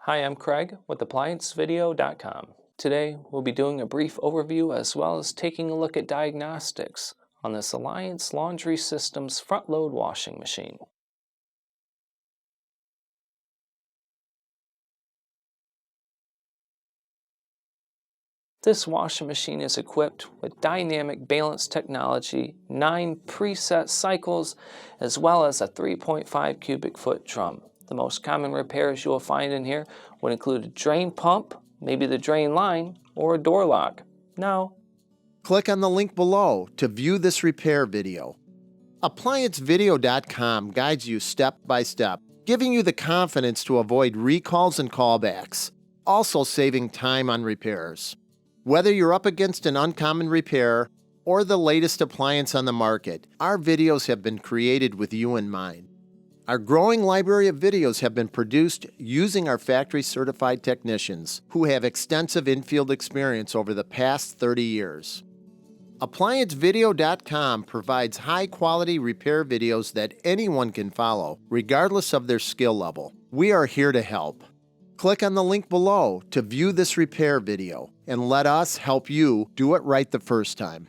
Hi, I'm Craig with ApplianceVideo.com. Today we'll be doing a brief overview as well as taking a look at diagnostics on this Alliance Laundry Systems front-load washing machine. This washing machine is equipped with dynamic balance technology, 9 preset cycles, as well as a 3.5 cubic foot drum. The most common repairs you will find in here would include a drain pump, maybe the drain line, or a door lock. Now, click on the link below to view this repair video. ApplianceVideo.com guides you step by step, giving you the confidence to avoid recalls and callbacks, also saving time on repairs. Whether you're up against an uncommon repair or the latest appliance on the market, our videos have been created with you in mind. Our growing library of videos have been produced using our factory-certified technicians who have extensive infield experience over the past 30 years. ApplianceVideo.com provides high-quality repair videos that anyone can follow, regardless of their skill level. We are here to help. Click on the link below to view this repair video and let us help you do it right the first time.